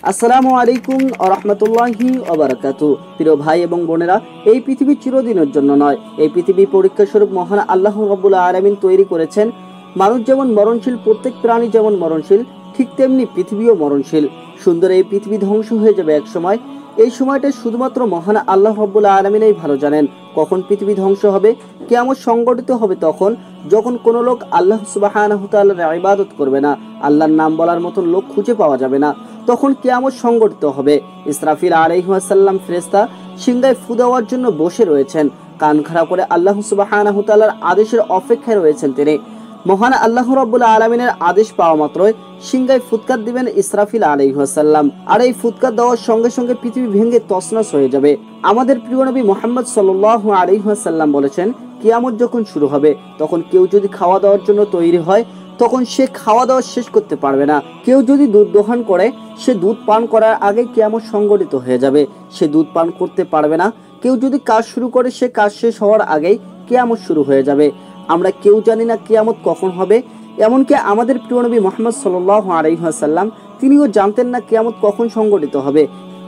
আসসালামু আলাইকুম ওয়া রাহমাতুল্লাহি ওয়া বারাকাতুহু। প্রিয় ভাই এবং বোনেরা, এই পৃথিবী চিরদিনের জন্য নয়। এই পৃথিবী পরীক্ষা স্বরূপ মহান আল্লাহ রাব্বুল আলামিন তৈরি করেছেন। মানুষ যেমন মরণশীল, প্রত্যেক প্রাণী যেমন মরণশীল, ঠিক তেমনি পৃথিবীও মরণশীল। সুন্দর এই পৃথিবী ধ্বংস হয়ে যাবে এক সময়। এই সময়টা শুধুমাত্র মহান আল্লাহ রাব্বুল আলামিনই ভালো জানেন কখন পৃথিবী ধ্বংস হবে। কিয়ামত সংগঠিত হবে তখন যখন কোনো লোক আল্লাহ সুবহানাহু ওয়া তাআলার ইবাদত করবে না, আল্লাহর নাম বলার মতো লোক খুঁজে পাওয়া যাবে না। তখন কিয়ামত সংগঠিত হবে। ইসরাফিল আলাইহিস সালাম ফেরেশতা সিংহায় ফু দেওয়ার জন্য বসে রয়েছেন। কান খাড়া করে আল্লাহ সুবহানাহু ওয়া তাআলার আদেশের অপেক্ষায় রয়েছেন তিনি। মহান আল্লাহ রাব্বুল আলামিনের আদেশ পাওয়া মাত্রই সিংহায় ফুৎকার দিবেন ইসরাফিল আলাইহিস সালাম। আর এই ফুৎকার দেওয়ার সঙ্গে সঙ্গে পৃথিবী ভেঙে তছনছ হয়ে যাবে। আমাদের প্রিয় নবী মুহাম্মদ সাল্লাল্লাহু আলাইহি ওয়াসাল্লাম বলেছেন, কিয়ামত যখন শুরু হবে তখন কেউ যদি খাওয়া দাওয়ার জন্য তৈরি হয় তখন সে খাওয়া দাওয়া শেষ করতে পারবে না। কেউ যদি দুধ দোহন করে সে দুধ পান করার আগে কিয়ামত সংগঠিত হয়ে যাবে, সে দুধ পান করতে পারবে না। কেউ যদি কাজ শুরু করে সে কাজ শেষ হওয়ার আগেই কিয়ামত শুরু হয়ে যাবে। আমরা কেউ জানি না কিয়ামত কখন হবে। এমনকি আমাদের প্রিয় নবী মুহাম্মদ সাল্লাল্লাহু আলাইহি ওয়াসাল্লাম তিনিও জানতেন না কিয়ামত কখন সংগঠিত হবে।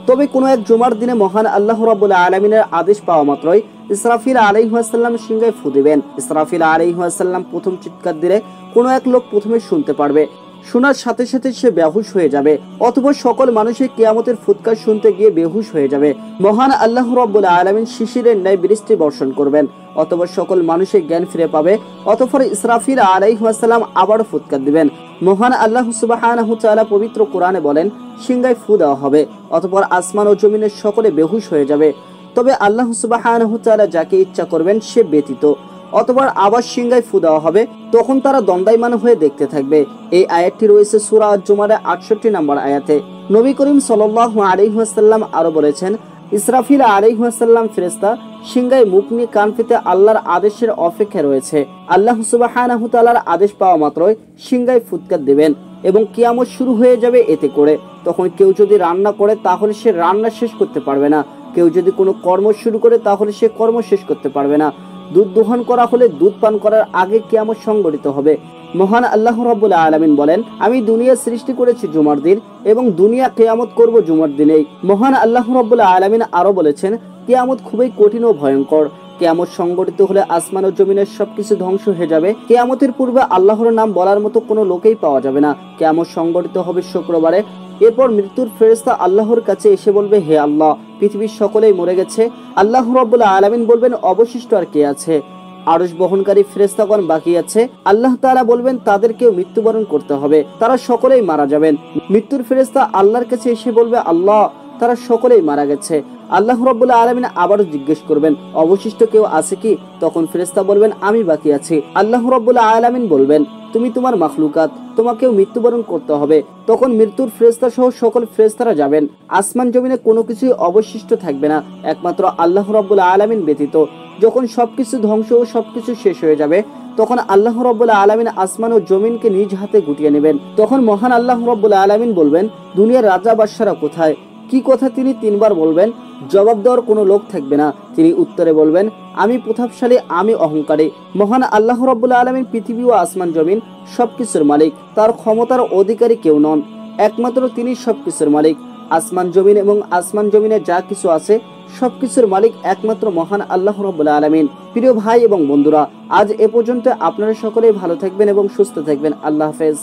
তবে কোনো এক জুমার দিনে মহান আল্লাহ রাব্বুল আলামিনের আদেশ পাওয়া মাত্রই ইসরাফিল আলাইহিস সালাম সিংহায় ফু দিবেন। ইসরাফিল আলাইহিস সালাম প্রথম চিৎকার দিলে কোনো এক লোক প্রথমে শুনতে পারবে। শোনার সাথে সাথে সে বেহুশ হয়ে যাবে, অথবা সকল মানুষের কিয়ামতের ফুৎকার শুনতে গিয়ে বেহুশ হয়ে যাবে। মহান আল্লাহ রাব্বুল আলামিন শিশিরের ন্যায় বৃষ্টি বর্ষণ করবেন, অথবা সকল মানুষের জ্ঞান ফিরে পাবে। অতঃপর ইসরাফিল আলাইহিস সালাম আবার ফুৎকার দিবেন। মহান আল্লাহ সুবহানাহু ওয়া তাআলা পবিত্র কোরআনে বলেন, সিংহায় ফু দেওয়া হবে, অতঃপর আসমান ও জমিনের সকলে বেহুশ হয়ে যাবে, তবে আল্লাহ সুবহানাহু ওয়া তাআলা যাকে ইচ্ছা করবেন সে ব্যতীত। অতঃপর আবার সিংহায় ফু দেওয়া হবে, তখন তারা দণ্ডায়মান হয়ে দেখতে থাকবে। এই আয়াতটি রয়েছে সূরা আজ-জুমারের 68 নম্বর আয়াতে। নবী করিম সাল্লাল্লাহু আলাইহি ওয়াসাল্লাম আরো বলেছেন, ইসরাফিল আলাইহিস সালাম ফেরেশতা সিংহায় মুখ নিয়ে কান পেতে আল্লাহর আদেশের অপেক্ষায় রয়েছে। আল্লাহ সুবহানাহু ওয়া তাআলার আদেশ পাওয়া মাত্রই সিংহায় ফুৎকার দিবেন এবং কিয়ামত শুরু হয়ে যাবে এতে করে। তখন কেউ যদি রান্না করে তাহলে সে রান্না শেষ করতে পারবে না। কেউ যদি কোনো কর্ম শুরু করে তাহলে সে কর্ম শেষ করতে পারবে না। দুধ দোহন করা হলে দুধ পান করার আগে কিয়ামত সংগঠিত হবে। মহান আল্লাহ রাব্বুল আলামিন বলেন, আমি দুনিয়া সৃষ্টি করেছি জুমার দিন এবং দুনিয়া কিয়ামত করব জুমার দিনেই। মহান আল্লাহ রাব্বুল আলামিন আরো বলেছেন, কিয়ামত খুবই কঠিন ও ভয়ঙ্কর। কিয়ামত সংগঠিত হলে আসমান ও জমিনের সবকিছু ধ্বংস হয়ে যাবে। কিয়ামতের পূর্বে আল্লাহর নাম বলার মতো কোনো লোকেই পাওয়া যাবে না। কিয়ামত সংগঠিত হবে শুক্রবারে। এরপর মৃত্যুর ফেরেশতা আল্লাহর কাছে এসে বলবে, হে আল্লাহ, পৃথিবীর সকলেই মরে গেছে। আল্লাহ রাব্বুল আলামিন বলবেন, অবশিষ্ট আর কে আছে? আরশ বহনকারী ফেরেশতাগণ বাকি আছে। আল্লাহ তাআলা বলবেন, তাদেরকেও মৃত্যুবরণ করতে হবে, তারা সকলেই মারা যাবেন। মৃত্যুর ফেরেশতা আল্লাহর কাছে এসে বলবে, আল্লাহ, তারা সকলেই মারা গেছে। আল্লাহ রাব্বুল আলামিন আবারও জিজ্ঞেস করবেন, অবশিষ্ট কেউ আছে কি? তখন ফেরেশতা বলবেন, আমি বাকি আছি। আল্লাহ রাব্বুল আলামিন বলবেন, তুমি তোমার মাখলুকাত, তোমাকেও মৃত্যুবরণ করতে হবে। তখন মৃত্যুর ফেরেশতা সহ সকল ফেরেশতারা যাবেন। আসমান জমিনে কোনো কিছুই অবশিষ্ট থাকবে না, একমাত্র আল্লাহ রাব্বুল আলামিন ব্যতীত। যখন সবকিছু ধ্বংস ও সবকিছু শেষ হয়ে যাবে তখন আল্লাহ রাব্বুল আলামিন আসমান ও জমিনকে নিজ হাতে গুটিয়ে নেবেন। তখন মহান আল্লাহ রাব্বুল আলামিন বলবেন, দুনিয়ার রাজা বাদশারা কোথায়? কি কথা তিনি তিনবার বলবেন। জবাব দেওয়ার কোনো লোক থাকবে না। তিনি উত্তরে বলবেন, আমি প্রতাপশালী, আমি অহংকারী। মহান আল্লাহ রাব্বুল আলামিন পৃথিবী ও আসমান জমিন সবকিছুর মালিক। তার ক্ষমতার অধিকারী কেউ নন, একমাত্র তিনি সবকিছুর মালিক। আসমান জমিন এবং আসমান জমিনে যা কিছু আছে সবকিছুর মালিক একমাত্র মহান আল্লাহ রাব্বুল আলামিন। প্রিয় ভাই এবং বন্ধুরা, আজ এ পর্যন্ত। আপনারা সকলেই ভালো থাকবেন এবং সুস্থ থাকবেন। আল্লাহ হাফেজ।